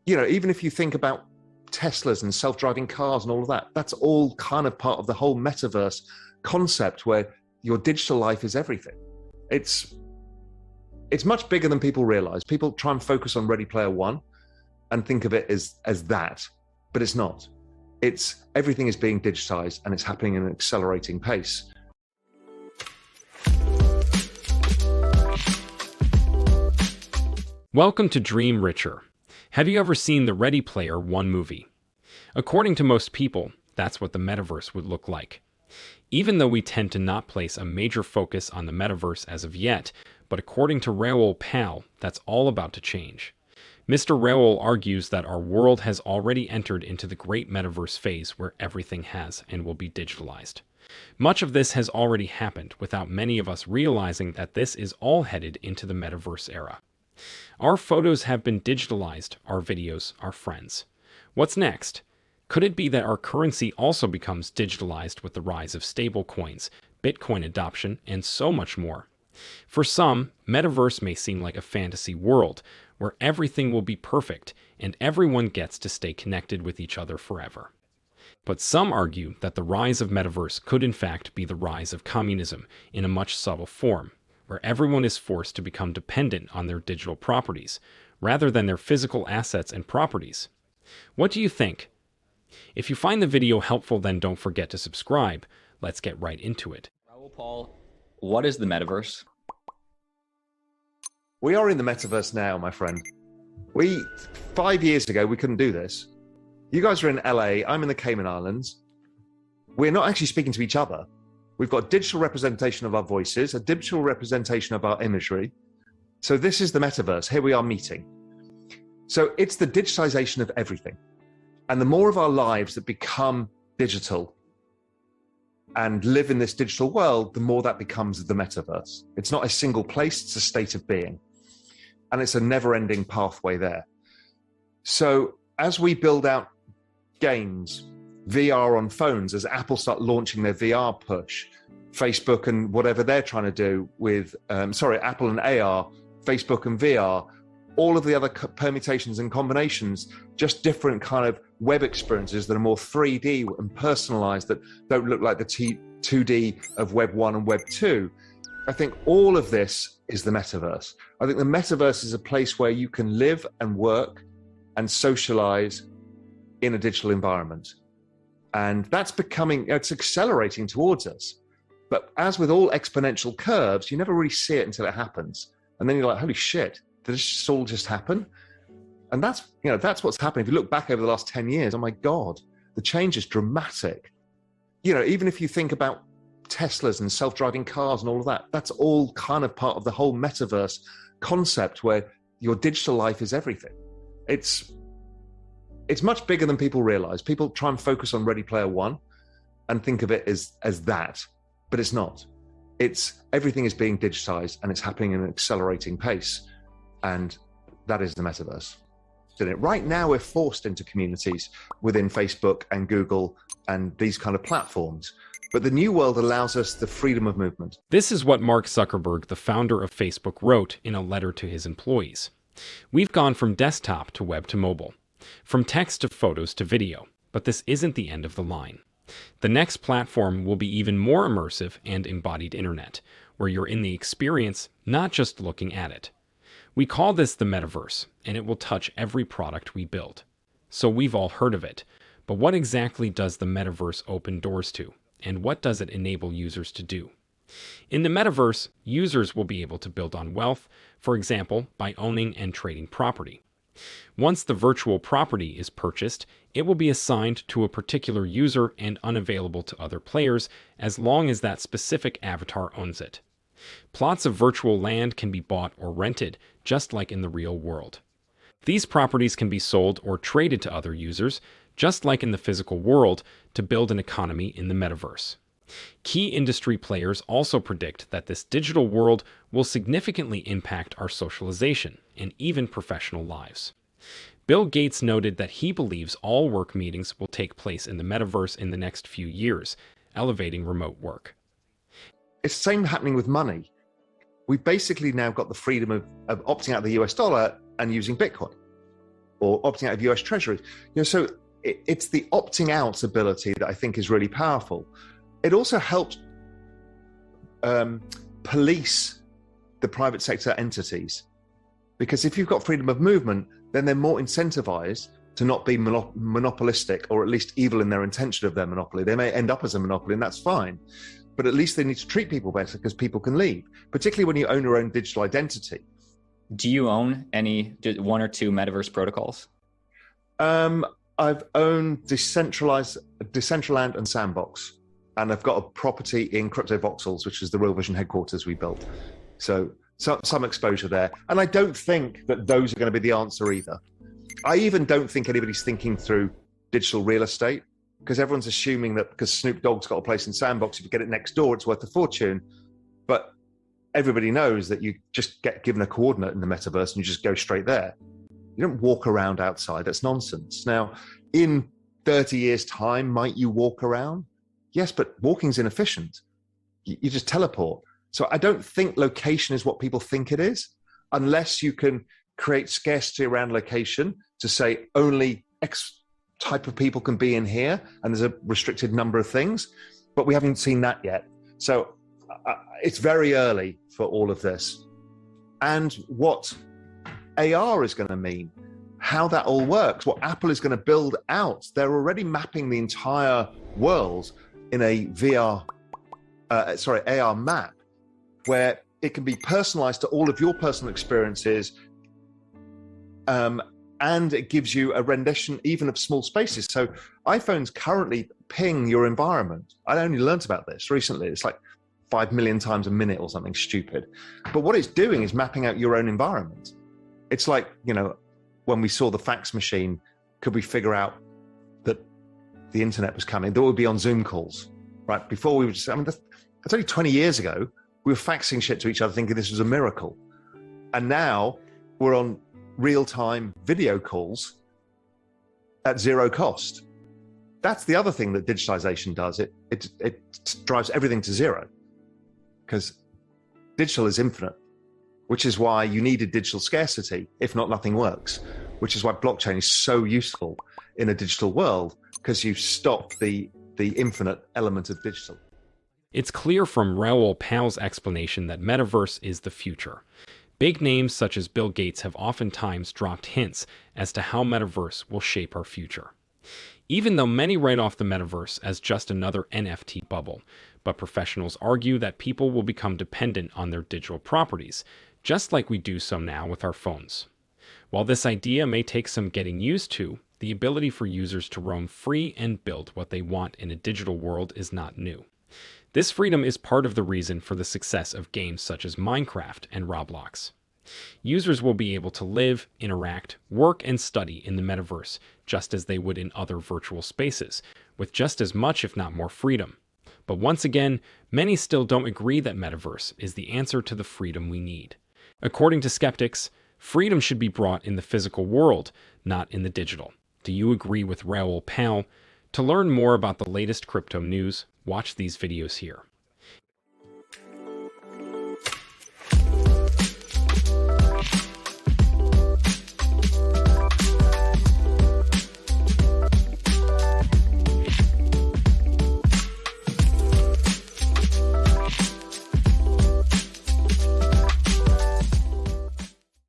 Even if you think about Teslas and self-driving cars and all of that, that's all kind of part of the whole metaverse concept where your digital life is everything. It's much bigger than people realize. People try and focus on Ready Player One and think of it as that, but it's not. Everything is being digitized and it's happening at an accelerating pace. Welcome to Dream Richer. Have you ever seen the Ready Player One movie? According to most people, that's what the metaverse would look like. Even though we tend to not place a major focus on the metaverse as of yet, but according to Raoul Pal, that's all about to change. Mr. Raoul argues that our world has already entered into the great metaverse phase where everything has and will be digitalized. Much of this has already happened without many of us realizing that this is all headed into the metaverse era. Our photos have been digitalized, our videos, our friends. What's next? Could it be that our currency also becomes digitalized with the rise of stablecoins, Bitcoin adoption, and so much more? For some, metaverse may seem like a fantasy world where everything will be perfect and everyone gets to stay connected with each other forever. But some argue that the rise of metaverse could in fact be the rise of communism in a much subtle form, where everyone is forced to become dependent on their digital properties, rather than their physical assets and properties. What do you think? If you find the video helpful, then don't forget to subscribe. Let's get right into it. Raoul Pal, what is the metaverse? We are in the metaverse now, my friend. 5 years ago, we couldn't do this. You guys are in LA, I'm in the Cayman Islands. We're not actually speaking to each other. We've got a digital representation of our voices, a digital representation of our imagery. So this is the metaverse. Here we are meeting. So it's the digitization of everything. And the more of our lives that become digital and live in this digital world, the more that becomes the metaverse. It's not a single place, it's a state of being. And it's a never-ending pathway there. So as we build out games, VR on phones, as Apple start launching their VR push, Facebook and whatever they're trying to do with, Apple and AR, Facebook and VR, all of the other permutations and combinations, just different kind of web experiences that are more 3D and personalized, that don't look like the 2D of Web 1 and Web 2. I think all of this is the metaverse. I think the metaverse is a place where you can live and work and socialize in a digital environment. And that's it's accelerating towards us. But as with all exponential curves, you never really see it until it happens. And then you're like, holy shit, did this all just happen? And that's what's happening. If you look back over the last 10 years, oh my God, the change is dramatic. Even if you think about Teslas and self-driving cars and all of that, that's all kind of part of the whole metaverse concept where your digital life is everything. It's much bigger than people realize. People try and focus on Ready Player One and think of it as that, but it's not. Everything is being digitized and it's happening at an accelerating pace. And that is the metaverse. Right now, we're forced into communities within Facebook and Google and these kind of platforms. But the new world allows us the freedom of movement. This is what Mark Zuckerberg, the founder of Facebook, wrote in a letter to his employees. We've gone from desktop to web to mobile, from text to photos to video, but this isn't the end of the line. The next platform will be even more immersive and embodied internet, where you're in the experience, not just looking at it. We call this the metaverse, and it will touch every product we build. So we've all heard of it, but what exactly does the metaverse open doors to, and what does it enable users to do? In the metaverse, users will be able to build on wealth, for example, by owning and trading property. Once the virtual property is purchased, it will be assigned to a particular user and unavailable to other players as long as that specific avatar owns it. Plots of virtual land can be bought or rented, just like in the real world. These properties can be sold or traded to other users, just like in the physical world, to build an economy in the metaverse. Key industry players also predict that this digital world will significantly impact our socialization and even professional lives. Bill Gates noted that he believes all work meetings will take place in the metaverse in the next few years, elevating remote work. It's the same happening with money. We basically now got the freedom of opting out of the US dollar and using Bitcoin or opting out of US Treasuries. So it's the opting out ability that I think is really powerful. It also helps police the private sector entities, because if you've got freedom of movement, then they're more incentivized to not be monopolistic, or at least evil in their intention of their monopoly. They may end up as a monopoly, and that's fine, but at least they need to treat people better because people can leave, particularly when you own your own digital identity. Do you own one or two metaverse protocols? I've owned Decentraland and Sandbox, and I've got a property in Crypto Voxels, which is the Real Vision headquarters we built. So some exposure there. And I don't think that those are going to be the answer either. I even don't think anybody's thinking through digital real estate, because everyone's assuming that because Snoop Dogg's got a place in Sandbox, if you get it next door, it's worth a fortune. But everybody knows that you just get given a coordinate in the metaverse and you just go straight there. You don't walk around outside. That's nonsense. Now, in 30 years' time, might you walk around? Yes, but walking's inefficient. You just teleport. So I don't think location is what people think it is, unless you can create scarcity around location to say only X type of people can be in here, and there's a restricted number of things. But we haven't seen that yet. So it's very early for all of this. And what AR is going to mean, how that all works, what Apple is going to build out. They're already mapping the entire world in a AR map, where it can be personalized to all of your personal experiences, and it gives you a rendition even of small spaces. So iPhones currently ping your environment. I only learned about this recently. It's like 5 million times a minute or something stupid. But what it's doing is mapping out your own environment. It's like, when we saw the fax machine, could we figure out that the internet was coming? That would be on Zoom calls, right? Before we were just, that's only 20 years ago. We were faxing shit to each other thinking this was a miracle. And now we're on real-time video calls at zero cost. That's the other thing that digitalization does. It drives everything to zero, because digital is infinite, which is why you needed digital scarcity. If not, nothing works, which is why blockchain is so useful in a digital world, because you stop the infinite element of digital. It's clear from Raoul Pal's explanation that metaverse is the future. Big names such as Bill Gates have oftentimes dropped hints as to how metaverse will shape our future. Even though many write off the metaverse as just another NFT bubble, but professionals argue that people will become dependent on their digital properties, just like we do so now with our phones. While this idea may take some getting used to, the ability for users to roam free and build what they want in a digital world is not new. This freedom is part of the reason for the success of games such as Minecraft and Roblox. Users will be able to live, interact, work, and study in the metaverse just as they would in other virtual spaces, with just as much if not more freedom. But once again, many still don't agree that metaverse is the answer to the freedom we need. According to skeptics, freedom should be brought in the physical world, not in the digital. Do you agree with Raoul Pal? To learn more about the latest crypto news, watch these videos here.